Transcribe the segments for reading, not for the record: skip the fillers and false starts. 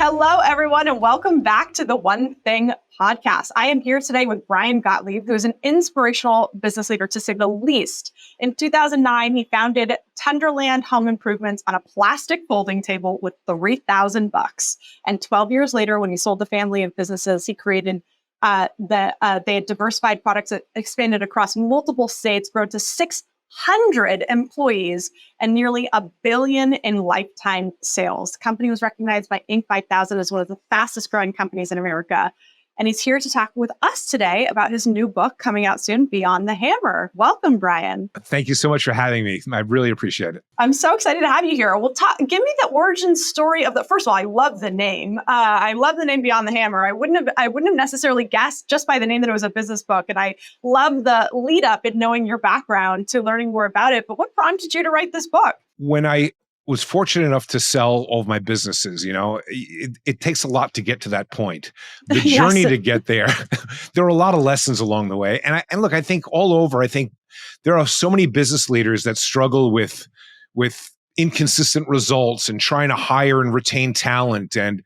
Hello, everyone, and welcome back to the One Thing podcast. I am here today with Brian Gottlieb, who is an inspirational business leader, to say the least. In 2009, he founded Tenderland Home Improvements on a plastic folding table with $3,000. And 12 years later, when he sold the family of businesses, he created they had diversified products that expanded across multiple states, grown to 600 employees, and nearly $1 billion in lifetime sales. The company was recognized by Inc. 5000 as one of the fastest growing companies in America. And he's here to talk with us today about his new book coming out soon, Beyond the Hammer. Welcome, Brian. Thank you so much for having me. I really appreciate it. I'm so excited to have you here. Well, give me the origin story of the. First of all, I love the name. I love the name Beyond the Hammer. I wouldn't have necessarily guessed just by the name that it was a business book. And I love the lead up in knowing your background to learning more about it. But what prompted you to write this book? When I was fortunate enough to sell all of my businesses, it takes a lot to get to that point. The journey to get there, there are a lot of lessons along the way. And look, I think all over, there are so many business leaders that struggle with inconsistent results and trying to hire and retain talent, and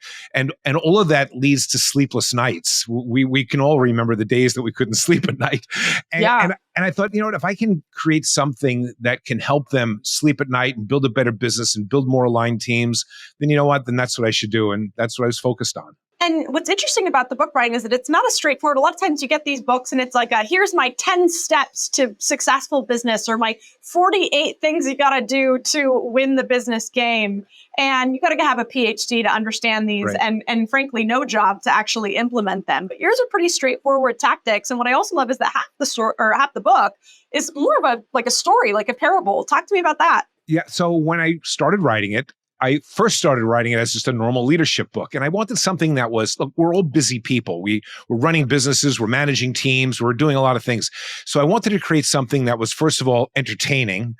all of that leads to sleepless nights. We can all remember the days that we couldn't sleep at night. And I thought, if I can create something that can help them sleep at night and build a better business and build more aligned teams, then then that's what I should do. And that's what I was focused on. And what's interesting about the book, Brian, is that it's not as straightforward. A lot of times you get these books and it's like, here's my 10 steps to successful business, or my 48 things you got to do to win the business game. And you got to have a PhD to understand these, right, and frankly, no job to actually implement them. But yours are pretty straightforward tactics. And what I also love is that half the book is more of a story, like a parable. Talk to me about that. Yeah. So when I started writing it, I first started writing it as just a normal leadership book. And I wanted something that was, look, we're all busy people. We're running businesses, we're managing teams, we're doing a lot of things. So I wanted to create something that was, first of all, entertaining.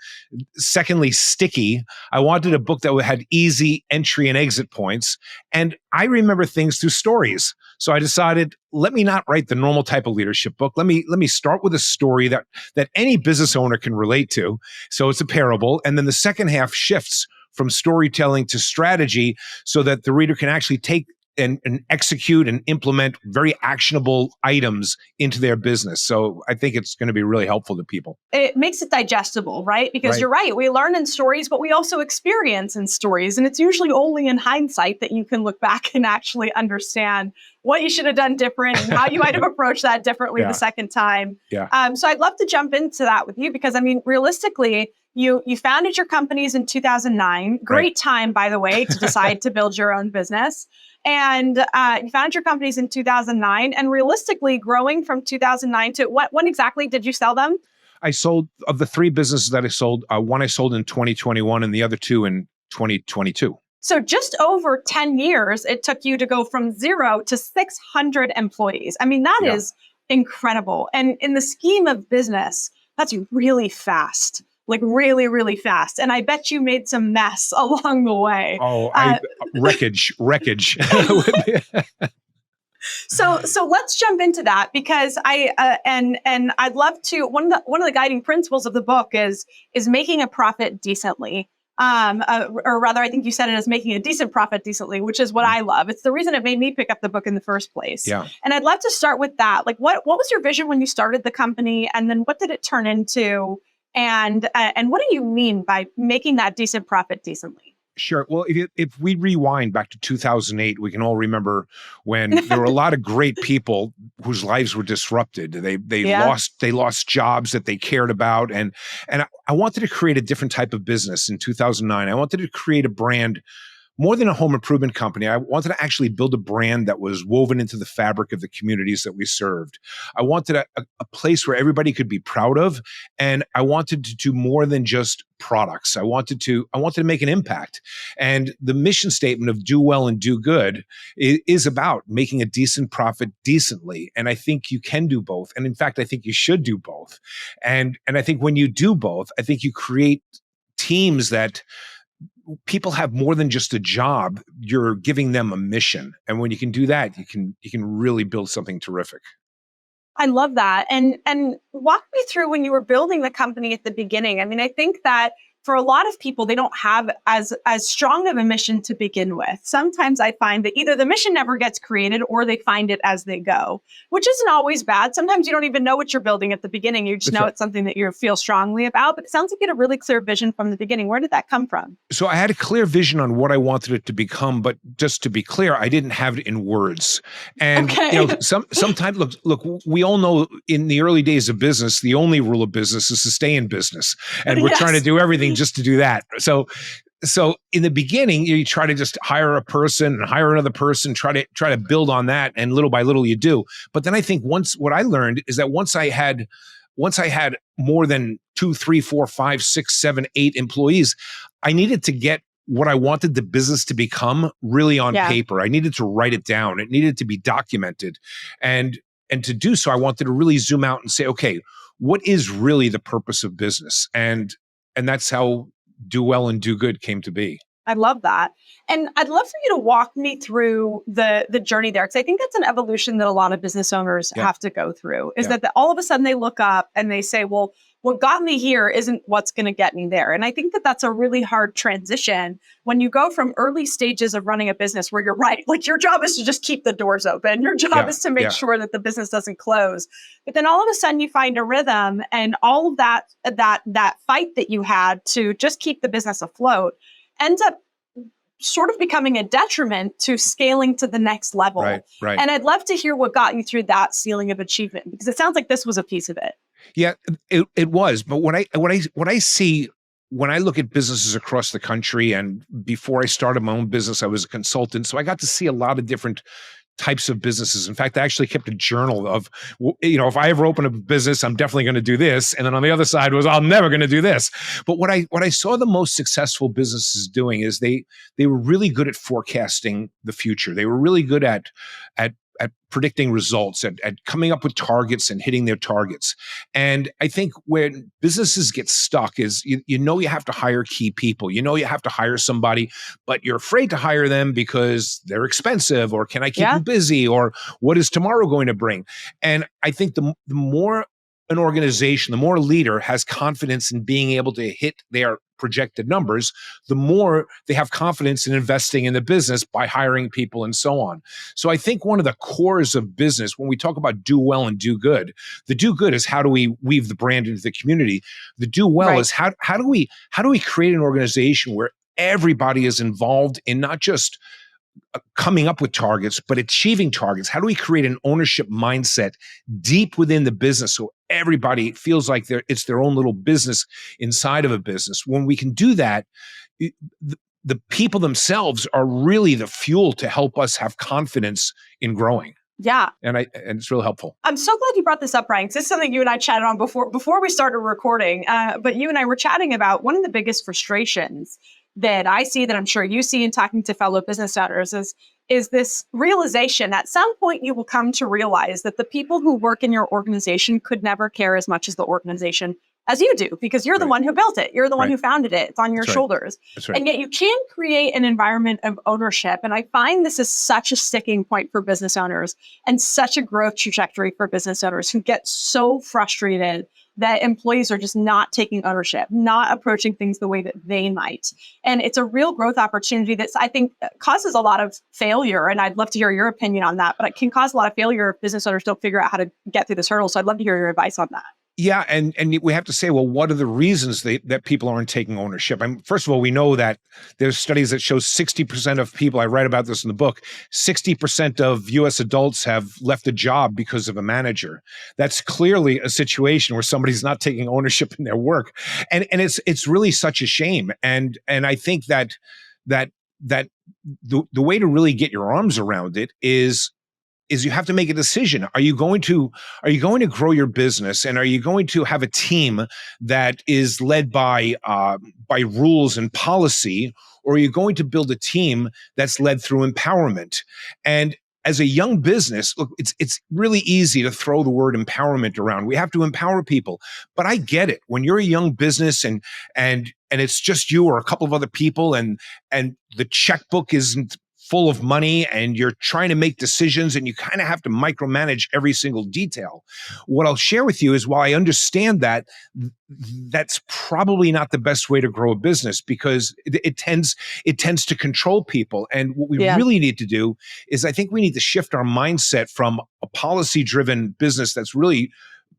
Secondly, sticky. I wanted a book that had easy entry and exit points. And I remember things through stories. So I decided, let me not write the normal type of leadership book. Let me start with a story that any business owner can relate to. So it's a parable. And then the second half shifts from storytelling to strategy so that the reader can actually take and execute and implement very actionable items into their business. So I think it's going to be really helpful to people. It makes it digestible, right? Because You're right. We learn in stories, but we also experience in stories. And it's usually only in hindsight that you can look back and actually understand what you should have done different and how you might have approached that differently the second time. Yeah. So I'd love to jump into that with you, because realistically, you founded your companies in 2009. Great time, by the way, to decide to build your own business. And you founded your companies in 2009. And realistically, growing from 2009 to when exactly did you sell them? I sold, of the three businesses that I sold, one I sold in 2021 and the other two in 2022. So just over 10 years, it took you to go from 0 to 600 employees. That is incredible. And in the scheme of business, that's really fast. Like really, really fast. And I bet you made some mess along the way. Oh, wreckage. So let's jump into that, because I'd love to. One of the guiding principles of the book is making a profit decently. Or rather, I think you said it as making a decent profit decently, which is what I love. It's the reason it made me pick up the book in the first place. Yeah. And I'd love to start with that. Like, what was your vision when you started the company, and then what did it turn into? And what do you mean by making that decent profit decently? Sure. Well, if we rewind back to 2008, we can all remember when there were a lot of great people whose lives were disrupted. They lost jobs that they cared about, and I wanted to create a different type of business in 2009. I wanted to create a brand. More than a home improvement company, I wanted to actually build a brand that was woven into the fabric of the communities that we served. I wanted a place where everybody could be proud of, and I wanted to do more than just products. I wanted to make an impact. And the mission statement of do well and do good is about making a decent profit decently. And I think you can do both. And in fact, I think you should do both. And I think when you do both, I think you create teams that people have more than just a job. You're giving them a mission. And when you can do that, you can really build something terrific. I love that. And walk me through when you were building the company at the beginning. I think that for a lot of people, they don't have as strong of a mission to begin with. Sometimes I find that either the mission never gets created or they find it as they go, which isn't always bad. Sometimes you don't even know what you're building at the beginning. You just know it's something that you feel strongly about. But it sounds like you had a really clear vision from the beginning. Where did that come from? So I had a clear vision on what I wanted it to become, but just to be clear, I didn't have it in words. And sometimes look, we all know in the early days of business, the only rule of business is to stay in business, and we're trying to do everything just to do that. So in the beginning, you try to just hire a person and hire another person, try to build on that, and little by little you do. But then I think what I learned is that once I had more than 2, 3, 4, 5, 6, 7, 8 employees, I needed to get what I wanted the business to become really on paper. I needed to write it down. It needed to be documented. And to do so, I wanted to really zoom out and say, okay, what is really the purpose of business? And that's how Do Well and Do Good came to be. I love that. And I'd love for you to walk me through the journey there, because I think that's an evolution that a lot of business owners have to go through, is that all of a sudden they look up and they say, well, what got me here isn't what's going to get me there. And I think that that's a really hard transition when you go from early stages of running a business where you're right, like your job is to just keep the doors open. Your job is to make sure that the business doesn't close. But then all of a sudden you find a rhythm, and all of that fight that you had to just keep the business afloat ends up sort of becoming a detriment to scaling to the next level. Right. And I'd love to hear what got you through that ceiling of achievement, because it sounds like this was a piece of it. Yeah, it was. But what I see when I look at businesses across the country, and before I started my own business, I was a consultant, so I got to see a lot of different types of businesses. In fact, I actually kept a journal of, if I ever open a business, I'm definitely going to do this. And then on the other side was, I'm never going to do this. But what I saw the most successful businesses doing is they were really good at forecasting the future. They were really good at predicting results, at coming up with targets and hitting their targets. And I think when businesses get stuck is, you have to hire key people. You have to hire somebody, but you're afraid to hire them because they're expensive, or can I keep you busy, or what is tomorrow going to bring? And I think the more an organization, the more a leader has confidence in being able to hit their projected numbers, the more they have confidence in investing in the business by hiring people and so on. So I think one of the cores of business, when we talk about do well and do good, the do good is how do we weave the brand into the community? The do well is how do we create an organization where everybody is involved in not just coming up with targets, but achieving targets? How do we create an ownership mindset deep within the business so everybody feels like it's their own little business inside of a business? When we can do that, the people themselves are really the fuel to help us have confidence in growing. Yeah. And it's real helpful. I'm so glad you brought this up, Brian, because this is something you and I chatted on before we started recording. But you and I were chatting about one of the biggest frustrations that I see, that I'm sure you see in talking to fellow business owners, is this realization at some point you will come to realize that the people who work in your organization could never care as much as the organization as you do, because you're the one who built it. You're the one who founded it. It's on your shoulders. That's right. And yet you can create an environment of ownership. And I find this is such a sticking point for business owners, and such a growth trajectory for business owners who get so frustrated that employees are just not taking ownership, not approaching things the way that they might. And it's a real growth opportunity that I think causes a lot of failure. And I'd love to hear your opinion on that, but it can cause a lot of failure if business owners don't figure out how to get through this hurdle. So I'd love to hear your advice on that. Yeah, and we have to say, well, what are the reasons that people aren't taking ownership? First of all, we know that there's studies that show 60% of people, I write about this in the book, 60% of US adults have left a job because of a manager. That's clearly a situation where somebody's not taking ownership in their work. And it's really such a shame. And I think that the way to really get your arms around it is you have to make a decision. Are you going to grow your business, and are you going to have a team that is led by rules and policy, or are you going to build a team that's led through empowerment? And as a young business, look, it's really easy to throw the word empowerment around. We have to empower people, but I get it. When you're a young business and it's just you or a couple of other people, and the checkbook isn't full of money and you're trying to make decisions and you kind of have to micromanage every single detail. What I'll share with you is, while I understand that, that's probably not the best way to grow a business, because it tends to control people. And what we really need to do is, I think we need to shift our mindset from a policy-driven business that's really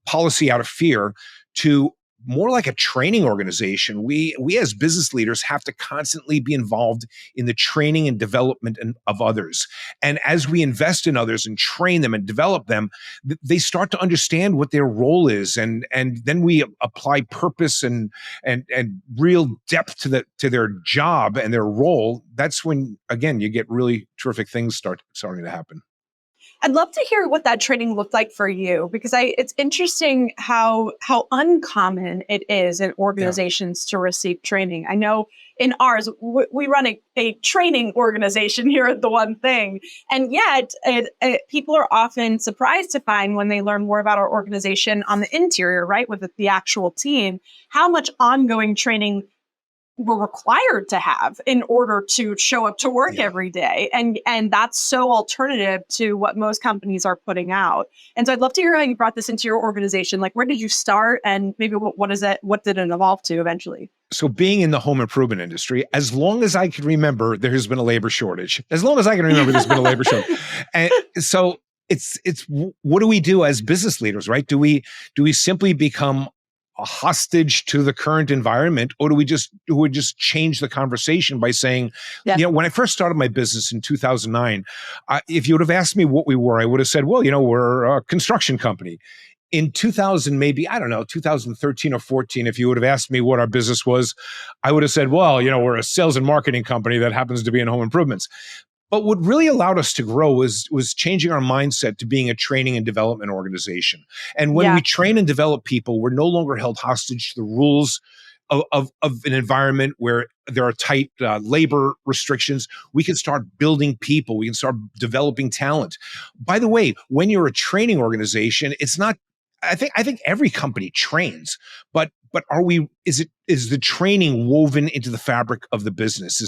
policy out of fear to more like a training organization. We as business leaders have to constantly be involved in the training and development of others. And as we invest in others and train them and develop them, they start to understand what their role is. And then we apply purpose and real depth to their job and their role. That's when, again, you get really terrific things starting to happen. I'd love to hear what that training looked like for you, because it's interesting how uncommon it is in organizations to receive training. I know in ours, we run a training organization here at The One Thing, and yet people are often surprised to find, when they learn more about our organization on the interior, right, with the actual team, how much ongoing training we're required to have in order to show up to work every day. And that's so alternative to what most companies are putting out. And so I'd love to hear how you brought this into your organization. Like, where did you start, and maybe what did it evolve to eventually? So, being in the home improvement industry, as long as I can remember, there has been a labor shortage. As long as I can remember, there's been a labor shortage. And so it's what do we do as business leaders, right? Do we simply become a hostage to the current environment, or do we just change the conversation by saying, when I first started my business in 2009, if you would have asked me what we were, I would have said, well, we're a construction company. In 2000, maybe, I don't know, 2013 or 14, if you would have asked me what our business was, I would have said, well, we're a sales and marketing company that happens to be in home improvements. But what really allowed us to grow was changing our mindset to being a training and development organization. And when we train and develop people, we're no longer held hostage to the rules of an environment where there are tight labor restrictions. We can start building people. We can start developing talent. By the way, when you're a training organization, it's not, I think every company trains, but is the training woven into the fabric of the business?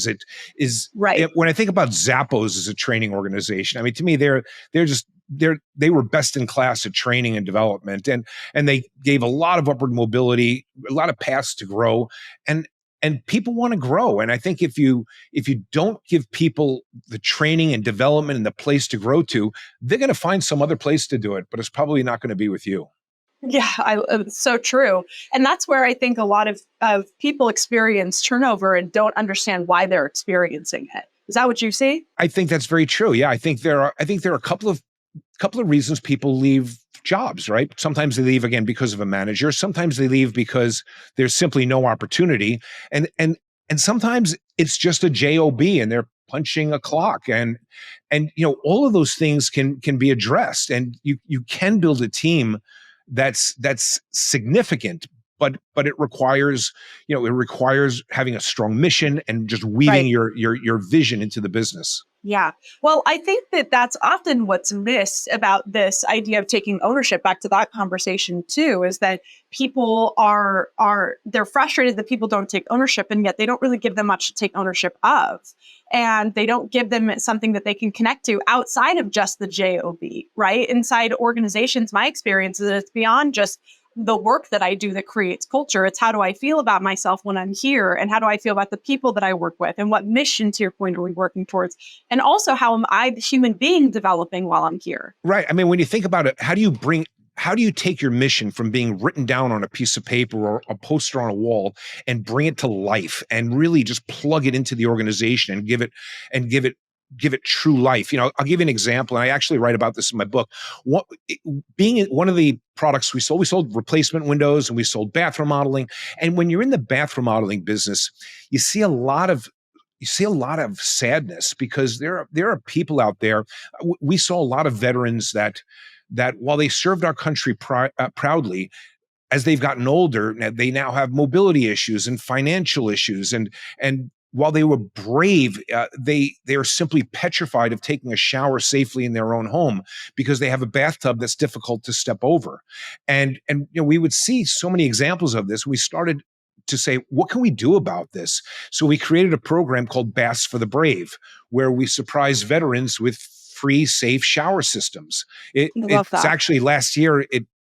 When I think about Zappos as a training organization, I mean, to me, they were best in class at training and development, and they gave a lot of upward mobility, a lot of paths to grow, and people want to grow. And I think if you don't give people the training and development and the place to grow to, they're going to find some other place to do it, but it's probably not going to be with you. Yeah, it's so true. And that's where I think a lot of people experience turnover and don't understand why they're experiencing it. Is that what you see? I think that's very true. Yeah, I think there are a couple of reasons people leave jobs, right? Sometimes they leave, again, because of a manager. Sometimes they leave because there's simply no opportunity. And sometimes it's just a job and they're punching a clock. And all of those things can be addressed. And you can build a team that's significant, but it requires having a strong mission and just weaving your vision into the business. Yeah. Well, I think that's often what's missed about this idea of taking ownership. Back to that conversation too, is that people they're frustrated that people don't take ownership, and yet they don't really give them much to take ownership of. And they don't give them something that they can connect to outside of just the job, right? Inside organizations, my experience is that it's beyond just the work that I do that creates culture. It's how do I feel about myself when I'm here, and how do I feel about the people that I work with, and what mission, to your point, are we working towards? And also, how am I, the human being, developing while I'm here? Right. I mean, when you think about it, how do you take your mission from being written down on a piece of paper or a poster on a wall and bring it to life and really just plug it into the organization and give it true life? I'll give you an example, and I actually write about this in my book. Being one of the products we sold replacement windows, and we sold bathroom modeling. And when you're in the bathroom modeling business, you see a lot of sadness, because there are people out there. We saw a lot of veterans that while they served our country proudly, as they've gotten older, they now have mobility issues and financial issues, and while they were brave, they are simply petrified of taking a shower safely in their own home because they have a bathtub that's difficult to step over. And we would see so many examples of this. We started to say, what can we do about this? So we created a program called Baths for the Brave, where we surprise veterans with free, safe shower systems. Love It's that. actually last year,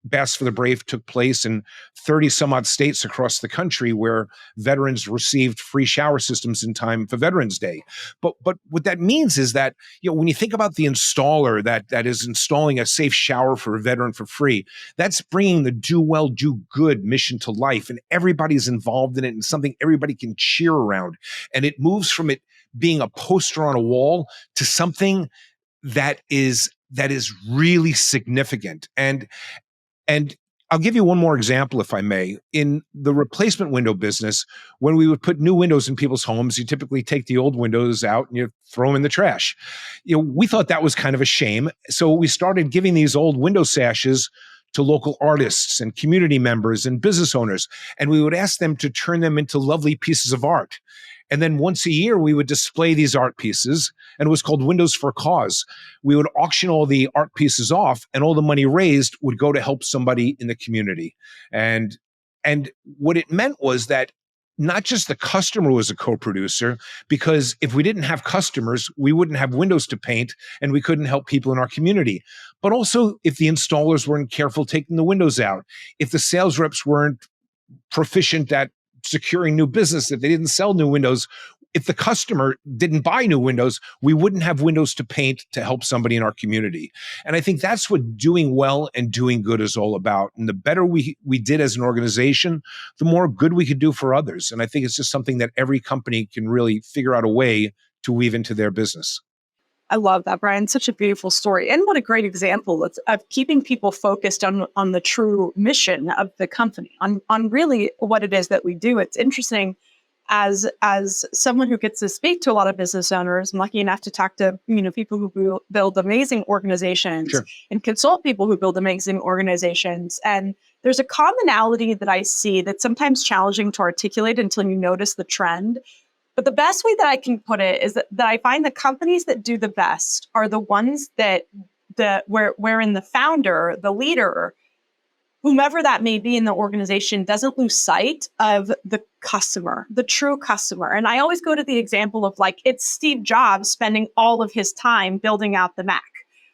Baths for the Brave took place in 30 some odd states across the country where veterans received free shower systems in time for Veterans Day. But what that means is that, when you think about the installer that is installing a safe shower for a veteran for free, that's bringing the do well, do good mission to life, and everybody's involved in it and something everybody can cheer around. And it moves from it being a poster on a wall to something that is really significant. And I'll give you one more example, if I may. In the replacement window business, when we would put new windows in people's homes, you typically take the old windows out and you throw them in the trash. We thought that was kind of a shame. So we started giving these old window sashes to local artists and community members and business owners. And we would ask them to turn them into lovely pieces of art. And then once a year, we would display these art pieces, and it was called Windows for a Cause. We would auction all the art pieces off, and all the money raised would go to help somebody in the community. And what it meant was that not just the customer was a co-producer, because if we didn't have customers, we wouldn't have windows to paint, and we couldn't help people in our community. But also, if the installers weren't careful taking the windows out, if the sales reps weren't proficient at securing new business, if they didn't sell new windows, if the customer didn't buy new windows, we wouldn't have windows to paint to help somebody in our community. And I think that's what doing well and doing good is all about. And the better we did as an organization, the more good we could do for others. And I think it's just something that every company can really figure out a way to weave into their business. I love that, Brian. Such a beautiful story. And what a great example of keeping people focused on the true mission of the company, on really what it is that we do. It's interesting as someone who gets to speak to a lot of business owners. I'm lucky enough to talk to people who build amazing organizations. Sure. And consult people who build amazing organizations. And there's a commonality that I see that's sometimes challenging to articulate until you notice the trend. But the best way that I can put it is that I find the companies that do the best are the ones wherein the founder, the leader, whomever that may be in the organization, doesn't lose sight of the customer, the true customer. And I always go to the example of it's Steve Jobs spending all of his time building out the Mac,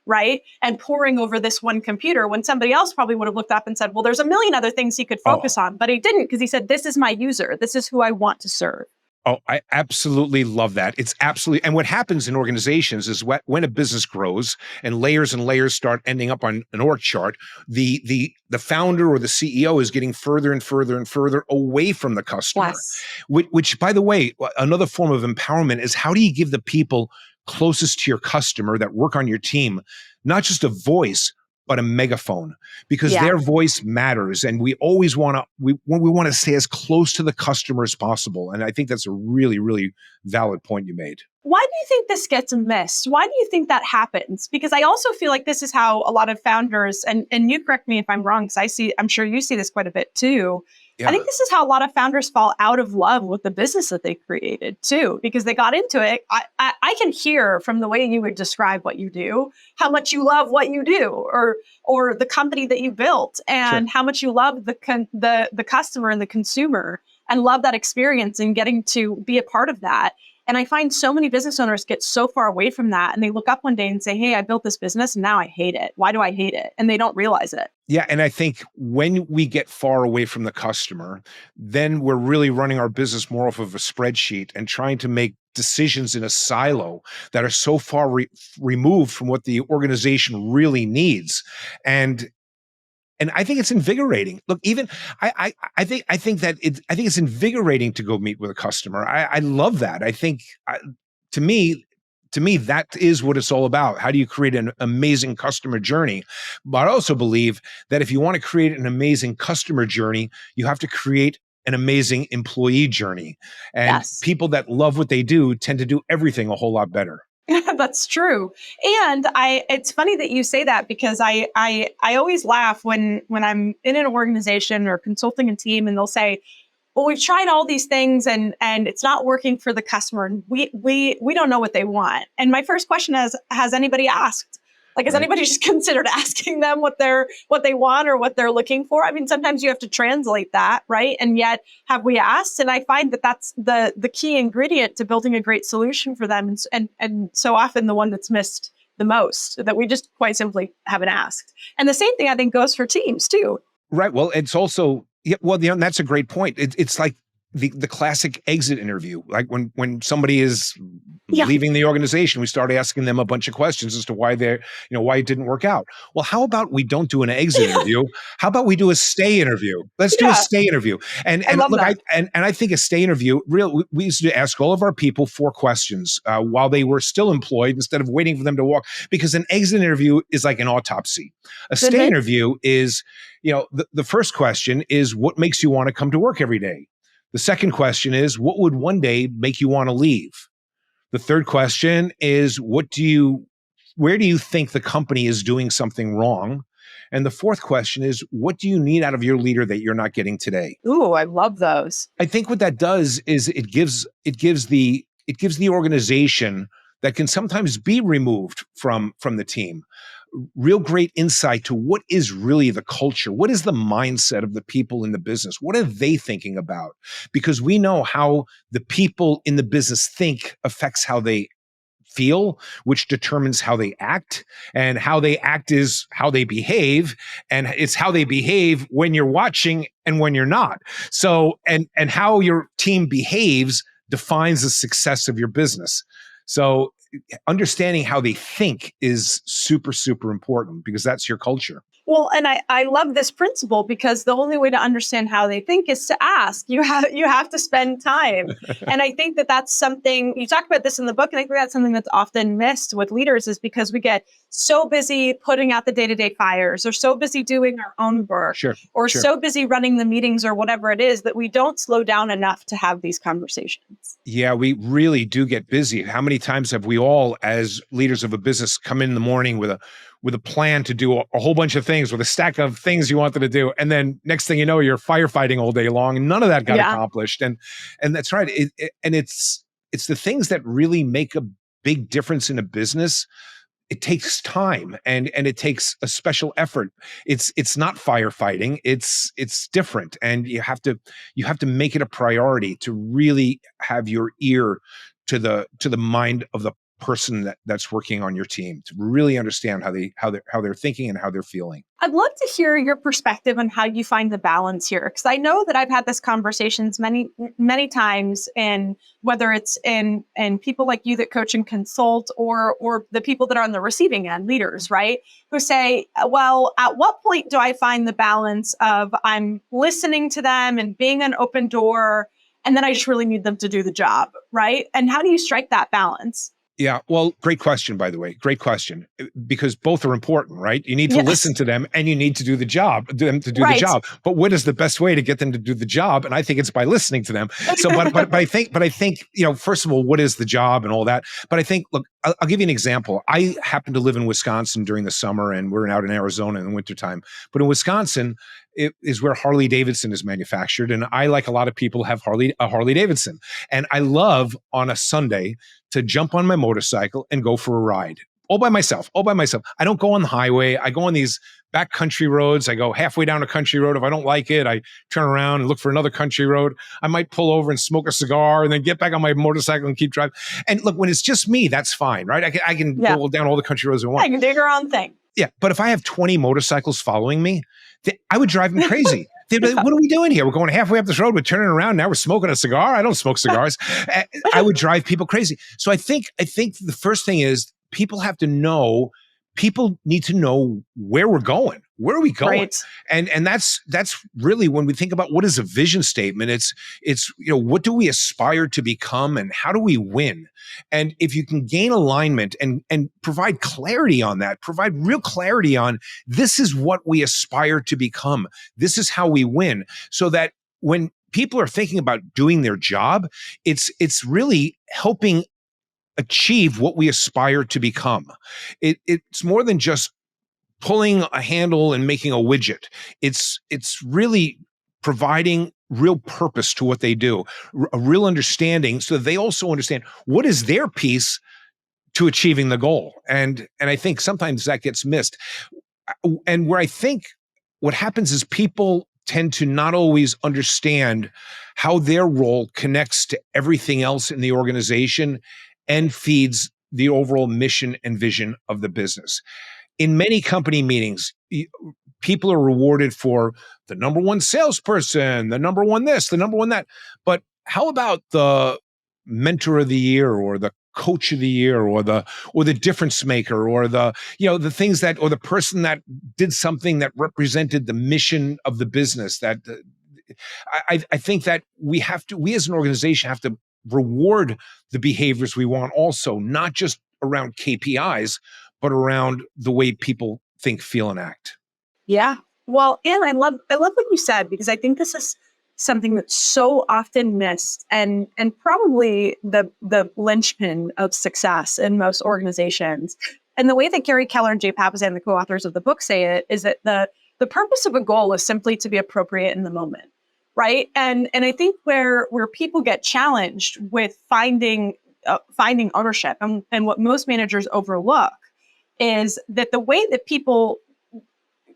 right? And poring over this one computer when somebody else probably would have looked up and said, well, there's a million other things he could focus on, but he didn't, because he said, this is my user. This is who I want to serve. Oh, I absolutely love that. It's absolutely, and what happens in organizations is when a business grows and layers start ending up on an org chart, the founder or the CEO is getting further and further and further away from the customer. Yes. Which, by the way, another form of empowerment is, how do you give the people closest to your customer that work on your team not just a voice, but a megaphone, because their voice matters. And we always want to stay as close to the customer as possible. And I think that's a really, really valid point you made. Why do you think this gets missed? Why do you think that happens? Because I also feel like this is how a lot of founders, and you correct me if I'm wrong, because I'm sure you see this quite a bit too. Yeah. I think this is how a lot of founders fall out of love with the business that they created too, because they got into it. I can hear from the way you would describe what you do, how much you love what you do, or the company that you built, and how much you love the customer and the consumer, and love that experience and getting to be a part of that. And I find so many business owners get so far away from that, and they look up one day and say, hey, I built this business and now I hate it. Why do I hate it? And they don't realize it. Yeah. And I think when we get far away from the customer, then we're really running our business more off of a spreadsheet and trying to make decisions in a silo that are so far removed from what the organization really needs. And I think it's invigorating. Look, even I think it's invigorating to go meet with a customer. I love that. I think to me, that is what it's all about. How do you create an amazing customer journey? But I also believe that if you want to create an amazing customer journey, you have to create an amazing employee journey. And people that love what they do tend to do everything a whole lot better. That's true. And it's funny that you say that, because I always laugh when I'm in an organization or consulting a team and they'll say, well, we've tried all these things and it's not working for the customer. And we don't know what they want. And my first question is, has anybody asked? Like, has right. anybody just considered asking them what they want or what they're looking for? I mean, sometimes you have to translate that, right? And yet, have we asked? And I find that that's the key ingredient to building a great solution for them, and so often the one that's missed the most, that we just quite simply haven't asked. And the same thing I think goes for teams too. Right. Well, it's also, yeah, well, that's a great point. It's like the classic exit interview. Like when somebody is leaving the organization, we start asking them a bunch of questions as to why why it didn't work out. Well, how about we don't do an exit interview? How about we do a stay interview? Let's do a stay interview. And I love look, that. I think a stay interview, we used to ask all of our people 4 questions while they were still employed instead of waiting for them to walk, because an exit interview is like an autopsy. A stay interview is, the first question is, what makes you want to come to work every day? The second question is, what would one day make you want to leave? The third question is, where do you think the company is doing something wrong? And the fourth question is, what do you need out of your leader that you're not getting today? Ooh, I love those. I think what that does is it gives the organization that can sometimes be removed from the team real great insight to what is really the culture. What is the mindset of the people in the business? What are they thinking about? Because we know how the people in the business think affects how they feel, which determines how they act, and how they act is how they behave, and it's how they behave when you're watching and when you're not. So, and how your team behaves defines the success of your business. So understanding how they think is super, super important, because that's your culture. Well, and I love this principle, because the only way to understand how they think is to ask. You have to spend time. And I think that that's something, you talk about this in the book, and I think that's something that's often missed with leaders, is because we get so busy putting out the day-to-day fires, or so busy doing our own work, or so busy running the meetings or whatever it is, that we don't slow down enough to have these conversations. Yeah, we really do get busy. How many times have we all, as leaders of a business, come in the morning with a plan to do a whole bunch of things, with a stack of things you wanted to do, and then next thing you know, you're firefighting all day long, and none of that got accomplished. And that's right. And it's the things that really make a big difference in a business. It takes time, and it takes a special effort. It's not firefighting. It's different, and you have to make it a priority to really have your ear to the mind of the person that's working on your team, to really understand how they're thinking and how they're feeling. I'd love to hear your perspective on how you find the balance here, because I know that I've had this conversations many, many times, and whether it's in people like you that coach and consult, or the people that are on the receiving end, leaders, right, who say, well, at what point do I find the balance of I'm listening to them and being an open door, and then I just really need them to do the job, right? And how do you strike that balance? Yeah, well, great question, by the way. Great question, because both are important, right? You need to listen to them, and you need to do the job, the job. But what is the best way to get them to do the job? And I think it's by listening to them. So, but I think, first of all, what is the job and all that? But I think, look, I'll give you an example. I happen to live in Wisconsin during the summer, and we're out in Arizona in the wintertime. But in Wisconsin, it is where Harley Davidson is manufactured. And I, like a lot of people, have a Harley Davidson. And I love on a Sunday to jump on my motorcycle and go for a ride. All by myself. I don't go on the highway. I go on these back country roads. I go halfway down a country road. If I don't like it, I turn around and look for another country road. I might pull over and smoke a cigar and then get back on my motorcycle and keep driving. And look, when it's just me, that's fine, right? I can go down all the country roads I want. I can do your own thing. Yeah, but if I have 20 motorcycles following me, I would drive them crazy. They'd be like, what are we doing here? We're going halfway up this road. We're turning around. Now we're smoking a cigar. I don't smoke cigars. I would drive people crazy. So I think the first thing is people need to know where we're going. Where are we going? Right. And that's really, when we think about what is a vision statement, it's what do we aspire to become, and how do we win? And if you can gain alignment and provide clarity on that, provide real clarity on, this is what we aspire to become, this is how we win, so that when people are thinking about doing their job, it's really helping achieve what we aspire to become. It's more than just pulling a handle and making a widget. It's really providing real purpose to what they do, a real understanding, so that they also understand what is their piece to achieving the goal. And I think sometimes that gets missed. And where I think what happens is people tend to not always understand how their role connects to everything else in the organization and feeds the overall mission and vision of the business. In many company meetings, people are rewarded for the number one salesperson, the number one this, the number one that. But how about the mentor of the year, or the coach of the year, or the difference maker, or the things that, or the person that did something that represented the mission of the business? That I think that we as an organization have to reward the behaviors we want also, not just around KPIs, but around the way people think, feel, and act. Yeah. Well, and I love what you said, because I think this is something that's so often missed, and probably the linchpin of success in most organizations. And the way that Gary Keller and Jay Papasan, the co-authors of the book, say it is that the purpose of a goal is simply to be appropriate in the moment, right? And I think where people get challenged with finding ownership, and what most managers overlook, is that the way that people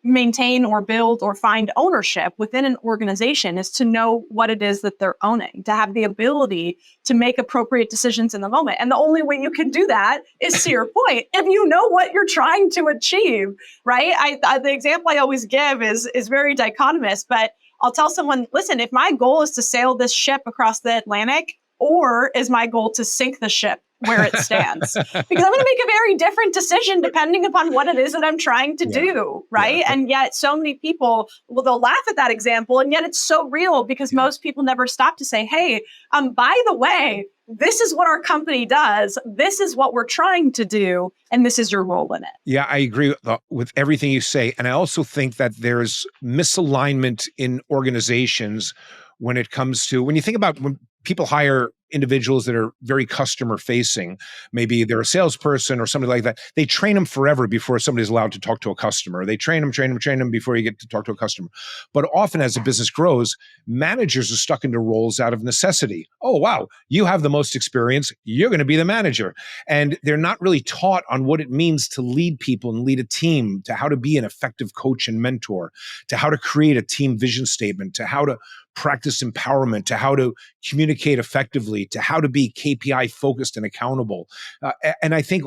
maintain or build or find ownership within an organization is to know what it is that they're owning, to have the ability to make appropriate decisions in the moment. And the only way you can do that is, to your point, if you know what you're trying to achieve, right? The example I always give is very dichotomous, but I'll tell someone, listen, if my goal is to sail this ship across the Atlantic, or is my goal to sink the ship where it stands? Because I'm going to make a very different decision depending upon what it is that I'm trying to do, right? Yeah. And yet so many people, well, they'll laugh at that example, and yet it's so real, because most people never stop to say, hey, by the way, this is what our company does. This is what we're trying to do. And this is your role in it. Yeah, I agree with everything you say. And I also think that there's misalignment in organizations when it comes to, when you think about when people hire individuals that are very customer facing, maybe they're a salesperson or somebody like that, they train them forever before somebody's allowed to talk to a customer. They train them before you get to talk to a customer. But often as the business grows, managers are stuck into roles out of necessity. Oh, wow, you have the most experience, you're going to be the manager. And they're not really taught on what it means to lead people and lead a team, to how to be an effective coach and mentor, to how to create a team vision statement, to how to practice empowerment, to how to communicate effectively, to how to be KPI focused and accountable. And I think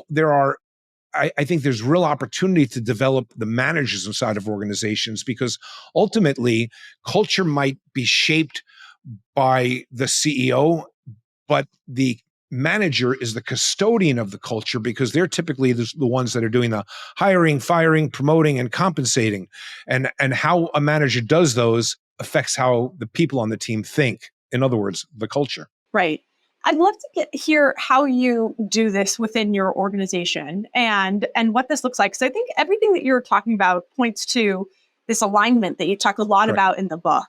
I think there's real opportunity to develop the managers inside of organizations, because ultimately culture might be shaped by the CEO, but the manager is the custodian of the culture, because they're typically the ones that are doing the hiring, firing, promoting, and compensating. And how a manager does those affects how the people on the team think. In other words, the culture. Right. I'd love to hear how you do this within your organization and what this looks like. Because I think everything that you're talking about points to this alignment that you talk a lot about in the book.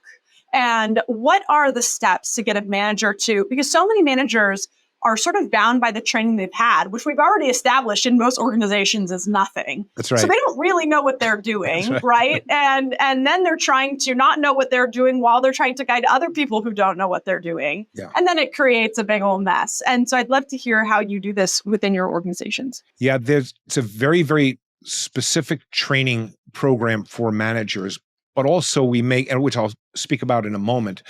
And what are the steps to get a manager to, because so many managers are sort of bound by the training they've had, which we've already established in most organizations is nothing. That's right. So they don't really know what they're doing, right? And then they're trying to not know what they're doing while they're trying to guide other people who don't know what they're doing. Yeah. And then it creates a big old mess. And so I'd love to hear how you do this within your organizations. Yeah, it's a very, very specific training program for managers. But also we make, and which I'll speak about in a moment,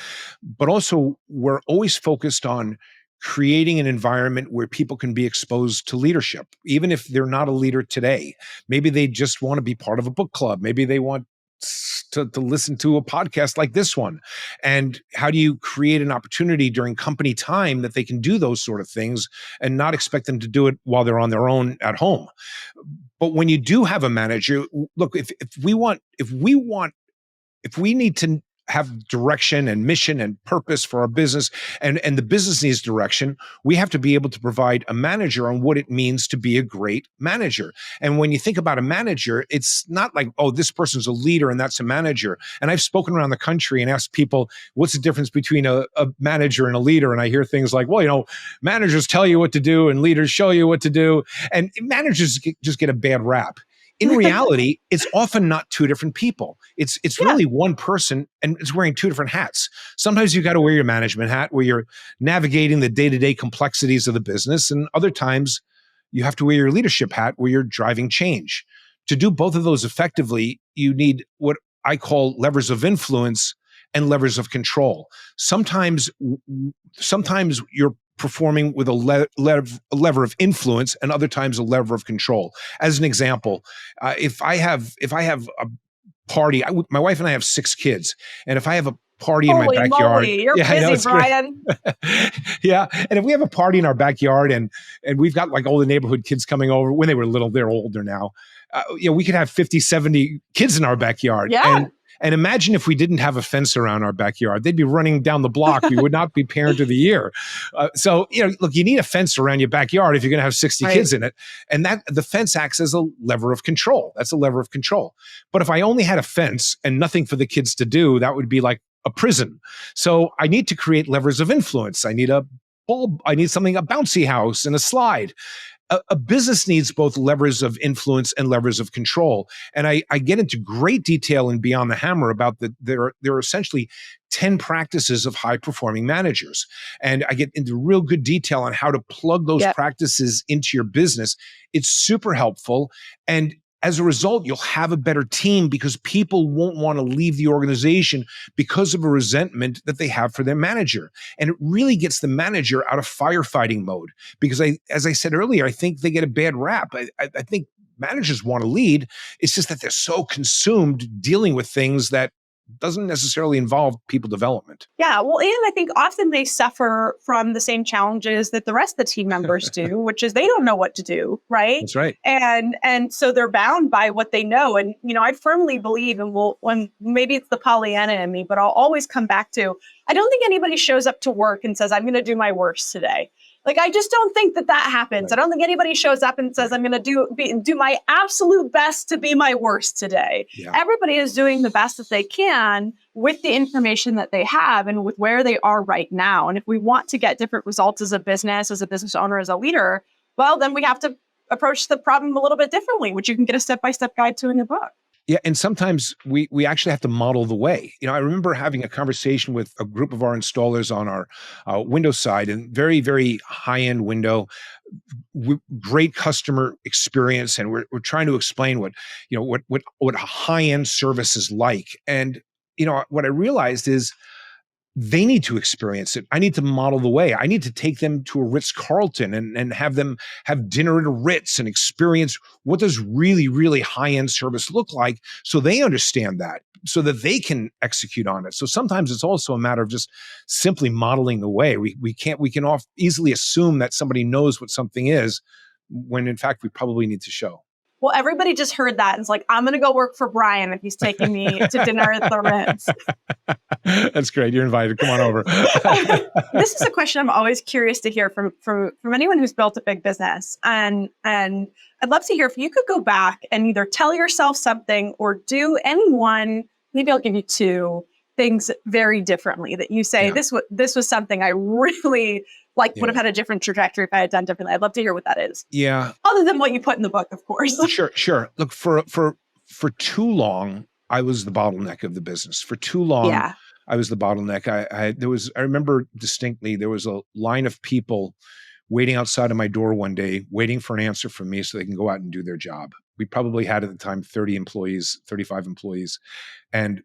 but also we're always focused on creating an environment where people can be exposed to leadership, even if they're not a leader today. Maybe they just want to be part of a book club. Maybe they want to listen to a podcast like this one. And how do you create an opportunity during company time that they can do those sort of things and not expect them to do it while they're on their own at home? But when you do have a manager, look, if we need to have direction and mission and purpose for our business, and the business needs direction, we have to be able to provide a manager on what it means to be a great manager. And when you think about a manager, it's not like, oh, this person's a leader and that's a manager. And I've spoken around the country and asked people, what's the difference between a manager and a leader? And I hear things like, well, managers tell you what to do and leaders show you what to do. And managers just get a bad rap. In reality, it's often not two different people. It's really one person, and it's wearing two different hats. Sometimes you got to wear your management hat where you're navigating the day-to-day complexities of the business, and other times you have to wear your leadership hat where you're driving change. To do both of those effectively, you need what I call levers of influence and levers of control. Sometimes you're performing with a lever of influence, and other times a lever of control. As an example, if I have a party, my wife and I have 6 kids, and if I have a party in my backyard, moly, you're busy, Brian. Yeah, and if we have a party in our backyard, and we've got like all the neighborhood kids coming over when they were little, they're older now. We could have 50, 70 kids in our backyard. Yeah. And imagine if we didn't have a fence around our backyard. They'd be running down the block. We would not be parent of the year. So, look, you need a fence around your backyard if you're going to have 60 kids in it. And that the fence acts as a lever of control. That's a lever of control. But if I only had a fence and nothing for the kids to do, that would be like a prison. So I need to create levers of influence. I need a bulb. I need something, a bouncy house and a slide. A business needs both levers of influence and levers of control. And I get into great detail in Beyond the Hammer about there are essentially 10 practices of high-performing managers. And I get into real good detail on how to plug those practices into your business. It's super helpful. And as a result, you'll have a better team because people won't want to leave the organization because of a resentment that they have for their manager. And it really gets the manager out of firefighting mode because as I said earlier, I think they get a bad rap. I think managers want to lead. It's just that they're so consumed dealing with things that doesn't necessarily involve people development. Yeah, well, and I think often they suffer from the same challenges that the rest of the team members do, which is they don't know what to do, right? That's right. And so they're bound by what they know. And, I firmly believe, and when maybe it's the Pollyanna in me, but I'll always come back to, I don't think anybody shows up to work and says, I'm going to do my worst today. Like, I just don't think that happens. Right. I don't think anybody shows up and says, I'm going to do my absolute best to be my worst today. Yeah. Everybody is doing the best that they can with the information that they have and with where they are right now. And if we want to get different results as a business owner, as a leader, well, then we have to approach the problem a little bit differently, which you can get a step-by-step guide to in the book. Yeah, and sometimes we actually have to model the way. I remember having a conversation with a group of our installers on our window side, and very, very high-end window, great customer experience, and we're trying to explain what a high-end service is like. And what I realized is they need to experience it. I need to model the way. I need to take them to a Ritz-Carlton and have them have dinner at a Ritz and experience what does really, really high-end service look like so they understand that, so that they can execute on it. So sometimes it's also a matter of just simply modeling the way. We can easily assume that somebody knows what something is when in fact we probably need to show. Well, everybody just heard that and it's like, I'm going to go work for Brian if he's taking me to dinner at the Ritz. That's great. You're invited. Come on over. This is a question I'm always curious to hear from anyone who's built a big business. And I'd love to hear if you could go back and either tell yourself something or do any one, maybe I'll give you 2 things very differently that you say, this was something I really would have had a different trajectory if I had done differently. I'd love to hear what that is. Yeah. Other than what you put in the book, of course. Sure. Look, for too long, I was the bottleneck of the business. For too long, I was the bottleneck. I remember distinctly, there was a line of people waiting outside of my door one day, waiting for an answer from me so they can go out and do their job. We probably had at the time 30 employees, 35 employees. And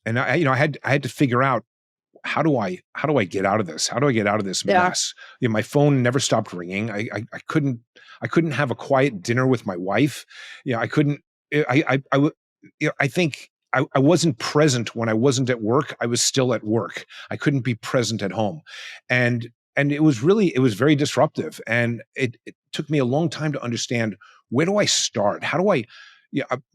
I had to figure out, how do I get out of this? How do I get out of this mess? My phone never stopped ringing. I couldn't have a quiet dinner with my wife. I couldn't. I think I wasn't present when I wasn't at work. I was still at work. I couldn't be present at home, and it was very disruptive. And it took me a long time to understand, where do I start? How do I?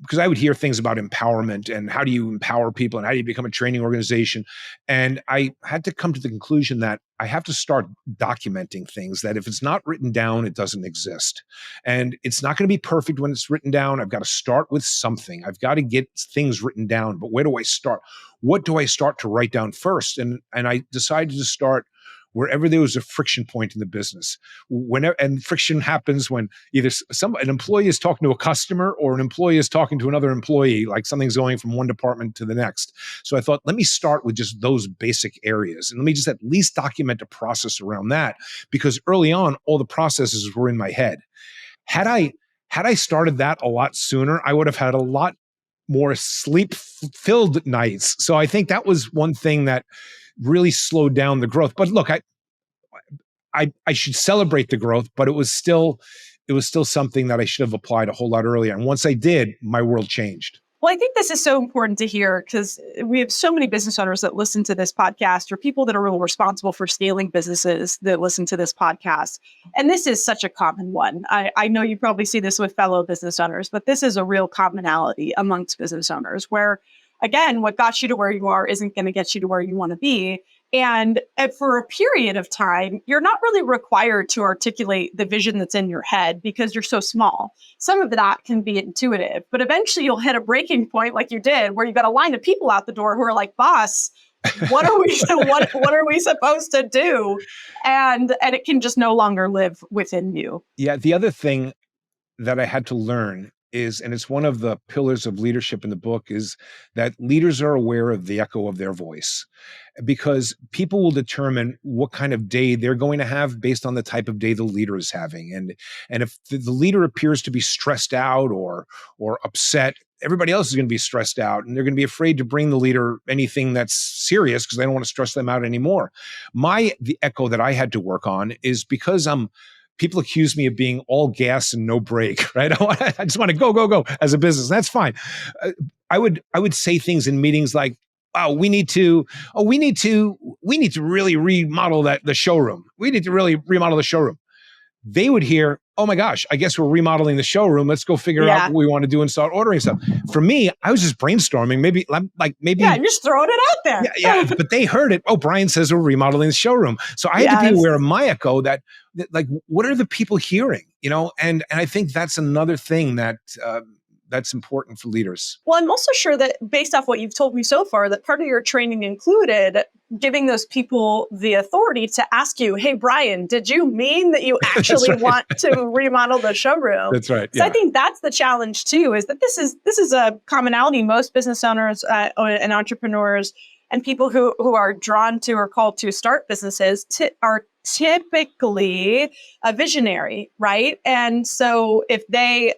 Because I would hear things about empowerment and how do you empower people and how do you become a training organization. And I had to come to the conclusion that I have to start documenting things, that if it's not written down, it doesn't exist. And it's not going to be perfect when it's written down. I've got to start with something. I've got to get things written down. But where do I start? What do I start to write down first? And I decided to start wherever there was a friction point in the business. Whenever, and friction happens when either an employee is talking to a customer or an employee is talking to another employee, like something's going from one department to the next. So I thought, let me start with just those basic areas. And let me just at least document a process around that, because early on, all the processes were in my head. Had I started that a lot sooner, I would have had a lot more sleep-filled nights. So I think that was one thing that really slowed down the growth. But look, I should celebrate the growth, but it was still something that I should have applied a whole lot earlier. And once I did, my world changed. Well, I think this is so important to hear because we have so many business owners that listen to this podcast, or people that are real responsible for scaling businesses that listen to this podcast. And this is such a common one. I know you probably see this with fellow business owners, but this is a real commonality amongst business owners where, again, what got you to where you are isn't going to get you to where you want to be. And for a period of time, you're not really required to articulate the vision that's in your head because you're so small. Some of that can be intuitive, but eventually you'll hit a breaking point like you did, where you got a line of people out the door who are like, boss, what are we what are we supposed to do? And it can just no longer live within you. Yeah. The other thing that I had to learn is, and it's one of the pillars of leadership in the book, is that leaders are aware of the echo of their voice, because people will determine what kind of day they're going to have based on the type of day the leader is having. And if the leader appears to be stressed out or upset, everybody else is going to be stressed out, and they're going to be afraid to bring the leader anything that's serious because they don't want to stress them out anymore. The echo that I had to work on is because people accuse me of being all gas and no brake, right? I just want to go as a business. That's fine. I would say things in meetings like, "Oh, we need to really remodel the showroom. We need to really remodel the showroom." They would hear, "Oh my gosh, I guess we're remodeling the showroom. Let's go figure out what we want to do and start ordering stuff." For me, I was just brainstorming. Maybe. Yeah, just throwing it out there. Yeah. But they heard it. "Oh, Brian says we're remodeling the showroom." So I had to be aware of my echo. That like, what are the people hearing? And I think that's another thing that's important for leaders. Well, I'm also sure that based off what you've told me so far, that part of your training included giving those people the authority to ask you, "Hey, Brian, did you mean that you actually want to remodel the showroom?" That's right. So I think that's the challenge too, is that this is a commonality. Most business owners and entrepreneurs and people who are drawn to or called to start businesses are typically a visionary, right? And so if the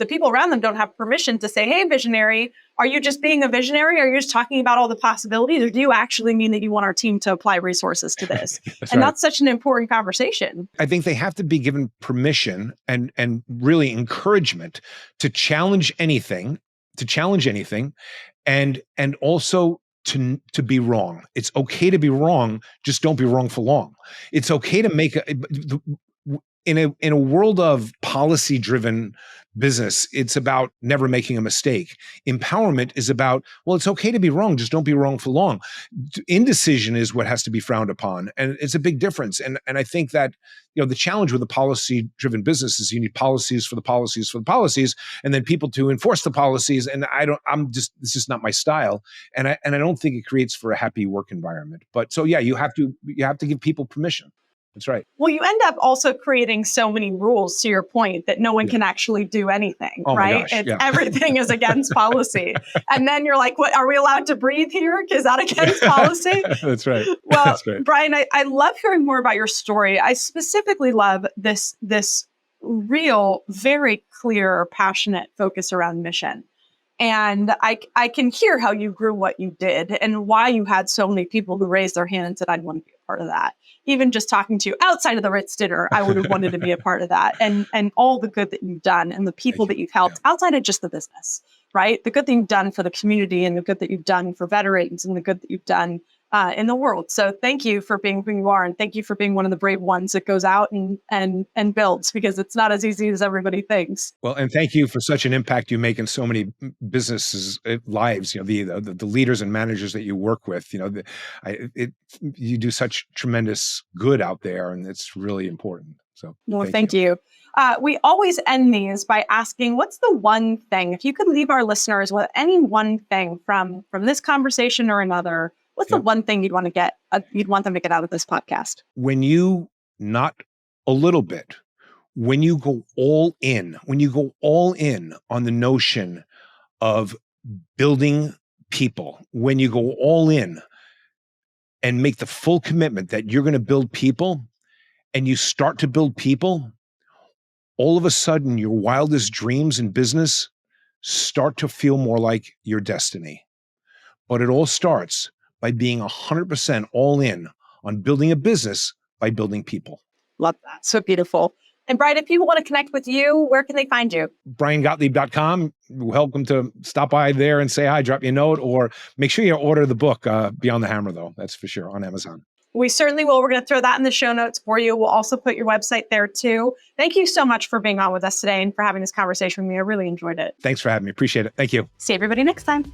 people around them don't have permission to say, "Hey, visionary, are you just being a visionary? Are you just talking about all the possibilities? Or do you actually mean that you want our team to apply resources to this?" That's such an important conversation. I think they have to be given permission and really encouragement to challenge anything, and also to be wrong. It's okay to be wrong, just don't be wrong for long. It's okay to make in a world of policy-driven business, it's about never making a mistake. Empowerment is about, well, it's okay to be wrong, just don't be wrong for long. Indecision is what has to be frowned upon, and it's a big difference. And I think that the challenge with a policy-driven business is you need policies for the policies for the policies, and then people to enforce the policies. And this is not my style, and I don't think it creates for a happy work environment. But so yeah, you have to give people permission. That's right. Well, you end up also creating so many rules, to your point, that no one can actually do anything, right? Everything is against policy. And then you're like, what, are we allowed to breathe here? Is that against policy? That's right. Well, That's right. Brian, I love hearing more about your story. I specifically love this real, very clear, passionate focus around mission. And I can hear how you grew what you did and why you had so many people who raised their hand and said, "I'd want to be a part of that." Even just talking to you outside of the Ritz dinner, I would have wanted to be a part of that. And all the good that you've done and the people that you've helped outside of just the business, right? The good that you've done for the community and the good that you've done for veterans and the good that you've done in the world. So thank you for being who you are. And thank you for being one of the brave ones that goes out and builds, because it's not as easy as everybody thinks. Well, and thank you for such an impact you make in so many businesses' lives. The leaders and managers that you work with, you do such tremendous good out there, and it's really important. So thank you. We always end these by asking, what's the one thing, if you could leave our listeners with any one thing from this conversation or another, What's the one thing you'd want them to get out of this podcast? When you, not a little bit, when you go all in on the notion of building people, when you go all in and make the full commitment that you're going to build people, and you start to build people, all of a sudden your wildest dreams in business start to feel more like your destiny. But it all starts by being 100% all in on building a business by building people. Love that. So beautiful. And Brian, if people want to connect with you, where can they find you? BrianGottlieb.com. Welcome to stop by there and say hi, drop you a note, or make sure you order the book, Beyond the Hammer, though. That's for sure, on Amazon. We certainly will. We're going to throw that in the show notes for you. We'll also put your website there too. Thank you so much for being on with us today and for having this conversation with me. I really enjoyed it. Thanks for having me. Appreciate it. Thank you. See everybody next time.